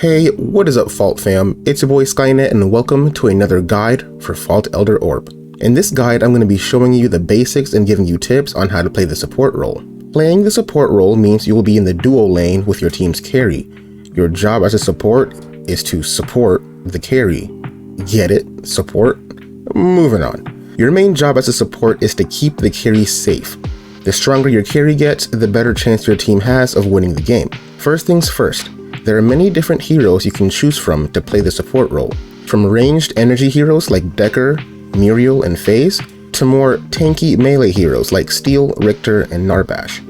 Hey, what is up, Fault fam? It's your boy Skynet, and welcome to another guide for Fault Elder Orb. In this guide, I'm going to be showing you the basics and giving you tips on how to play the support role. Playing the support role means you will be in the duo lane with your team's carry. Your job as a support is to support the carry. Get it? Support? Moving on. Your main job as a support is to keep the carry safe. The stronger your carry gets, the better chance your team has of winning the game. First things first, there are many different heroes you can choose from to play the support role. From ranged energy heroes like Decker, Muriel, and FaZe, to more tanky melee heroes like Steel, Richter, and Narbash.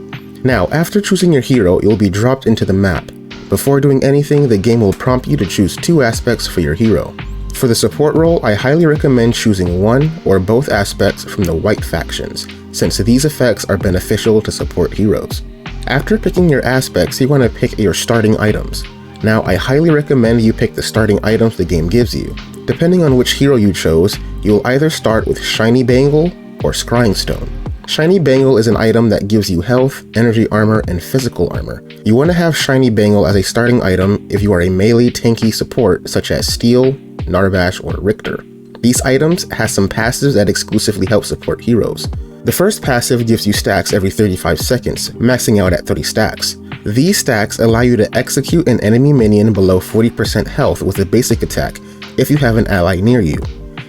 Now, after choosing your hero, you'll be dropped into the map. Before doing anything, the game will prompt you to choose two aspects for your hero. For the support role, I highly recommend choosing one or both aspects from the white factions, since these effects are beneficial to support heroes. After picking your aspects, you want to pick your starting items. Now, I highly recommend you pick the starting items the game gives you. Depending on which hero you chose, you'll either start with Shiny Bangle or Scrying Stone. Shiny Bangle is an item that gives you health, energy armor, and physical armor. You want to have Shiny Bangle as a starting item if you are a melee tanky support such as Steel, Narbash, or Richter. These items have some passives that exclusively help support heroes. The first passive gives you stacks every 35 seconds, maxing out at 30 stacks. These stacks allow you to execute an enemy minion below 40% health with a basic attack if you have an ally near you.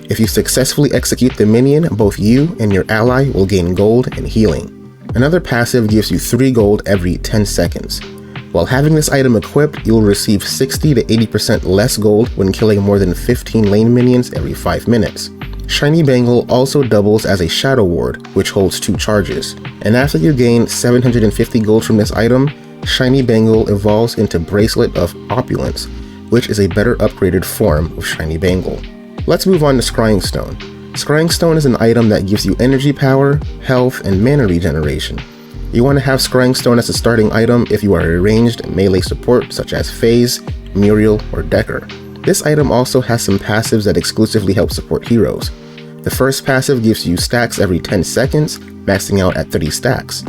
If you successfully execute the minion, both you and your ally will gain gold and healing. Another passive gives you 3 gold every 10 seconds. While having this item equipped, you will receive 60 to 80% less gold when killing more than 15 lane minions every 5 minutes. Shiny Bangle also doubles as a Shadow Ward, which holds 2 charges. And after you gain 750 gold from this item, Shiny Bangle evolves into Bracelet of Opulence, which is a better upgraded form of Shiny Bangle. Let's move on to Scrying Stone. Scrying Stone is an item that gives you energy power, health, and mana regeneration. You want to have Scrying Stone as a starting item if you are a ranged melee support such as FaZe, Muriel, or Decker. This item also has some passives that exclusively help support heroes. The first passive gives you stacks every 10 seconds, maxing out at 30 stacks.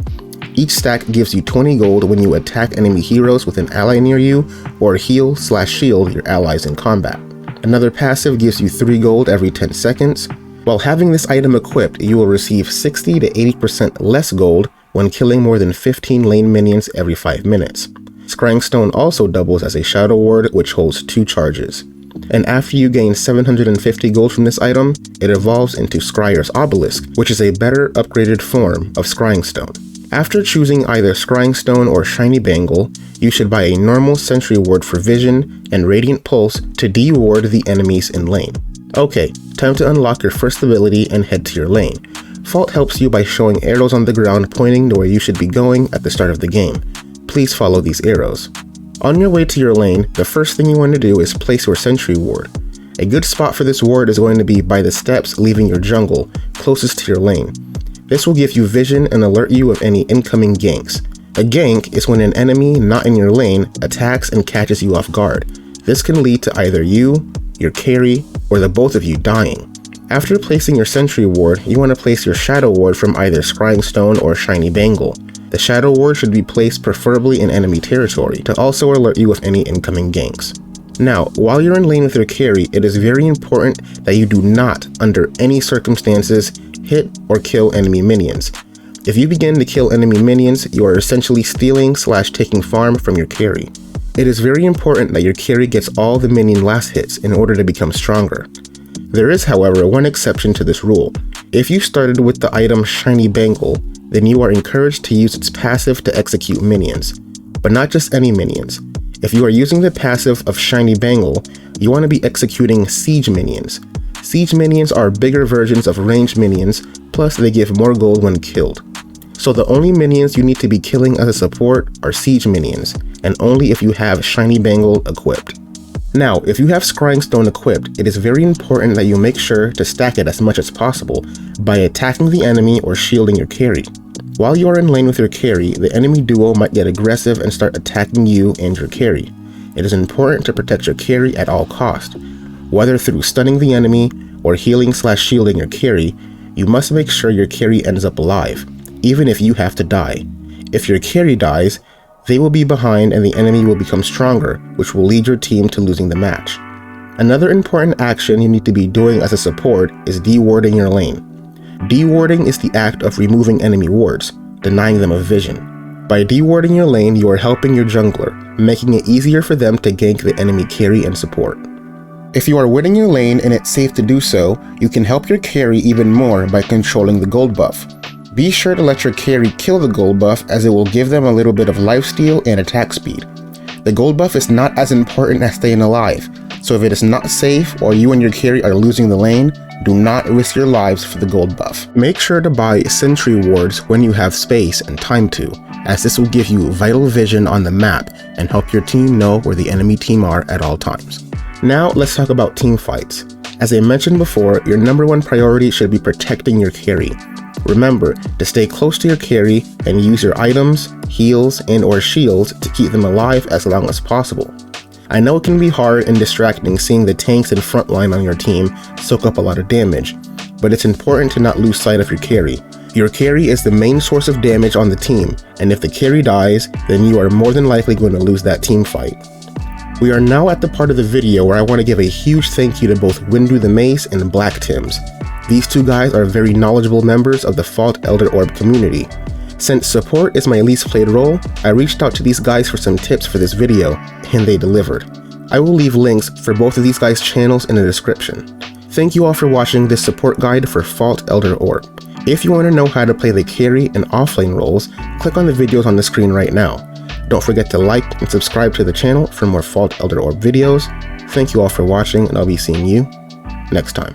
Each stack gives you 20 gold when you attack enemy heroes with an ally near you, or heal/shield your allies in combat. Another passive gives you 3 gold every 10 seconds. While having this item equipped, you will receive 60 to 80% less gold when killing more than 15 lane minions every 5 minutes. Scrying Stone also doubles as a Shadow Ward, which holds 2 charges. And after you gain 750 gold from this item, it evolves into Scryer's Obelisk, which is a better upgraded form of Scrying Stone. After choosing either Scrying Stone or Shiny Bangle, you should buy a normal Sentry Ward for Vision and Radiant Pulse to de-ward the enemies in lane. Okay, time to unlock your first ability and head to your lane. Fault helps you by showing arrows on the ground pointing to where you should be going at the start of the game. Please follow these arrows. On your way to your lane, the first thing you want to do is place your Sentry Ward. A good spot for this ward is going to be by the steps leaving your jungle, closest to your lane. This will give you vision and alert you of any incoming ganks. A gank is when an enemy not in your lane attacks and catches you off guard. This can lead to either you, your carry, or the both of you dying. After placing your Sentry Ward, you want to place your Shadow Ward from either Scrying Stone or Shiny Bangle. The Shadow Ward should be placed preferably in enemy territory to also alert you of any incoming ganks. Now, while you're in lane with your carry, it is very important that you do not, under any circumstances, hit or kill enemy minions. If you begin to kill enemy minions, you are essentially stealing/taking farm from your carry. It is very important that your carry gets all the minion last hits in order to become stronger. There is, however, one exception to this rule. If you started with the item Shiny Bangle, then you are encouraged to use its passive to execute minions. But not just any minions. If you are using the passive of Shiny Bangle, you want to be executing Siege minions. Siege minions are bigger versions of ranged minions, plus they give more gold when killed. So the only minions you need to be killing as a support are Siege minions, and only if you have Shiny Bangle equipped. Now, if you have Scrying Stone equipped, it is very important that you make sure to stack it as much as possible by attacking the enemy or shielding your carry. While you are in lane with your carry, the enemy duo might get aggressive and start attacking you and your carry. It is important to protect your carry at all costs. Whether through stunning the enemy or healing/shielding your carry, you must make sure your carry ends up alive, even if you have to die. If your carry dies, They will be behind and the enemy will become stronger, which will lead your team to losing the match. Another important action you need to be doing as a support is dewarding your lane. Dewarding is the act of removing enemy wards, denying them of vision. By dewarding your lane, you are helping your jungler, making it easier for them to gank the enemy carry and support. If you are winning your lane and it's safe to do so, you can help your carry even more by controlling the gold buff. Be sure to let your carry kill the gold buff, as it will give them a little bit of lifesteal and attack speed. The gold buff is not as important as staying alive, so if it is not safe or you and your carry are losing the lane, do not risk your lives for the gold buff. Make sure to buy SENTRY wards when you have space and time to, as this will give you vital vision on the map and help your team know where the enemy team are at all times. Now let's talk about team fights. As I mentioned before, your number one priority should be protecting your carry. Remember to stay close to your carry and use your items, heals, and or shields to keep them alive as long as possible. I know it can be hard and distracting seeing the tanks and frontline on your team soak up a lot of damage, but it's important to not lose sight of your carry. Your carry is the main source of damage on the team, and if the carry dies, then you are more than likely going to lose that team fight. We are now at the part of the video where I want to give a huge thank you to both Windu the Mace and Black Tims. These two guys are very knowledgeable members of the Fault Elder Orb community. Since support is my least played role, I reached out to these guys for some tips for this video, and they delivered. I will leave links for both of these guys' channels in the description. Thank you all for watching this support guide for Fault Elder Orb. If you want to know how to play the carry and offlane roles, click on the videos on the screen right now. Don't forget to like and subscribe to the channel for more Fault Elder Orb videos. Thank you all for watching, and I'll be seeing you next time.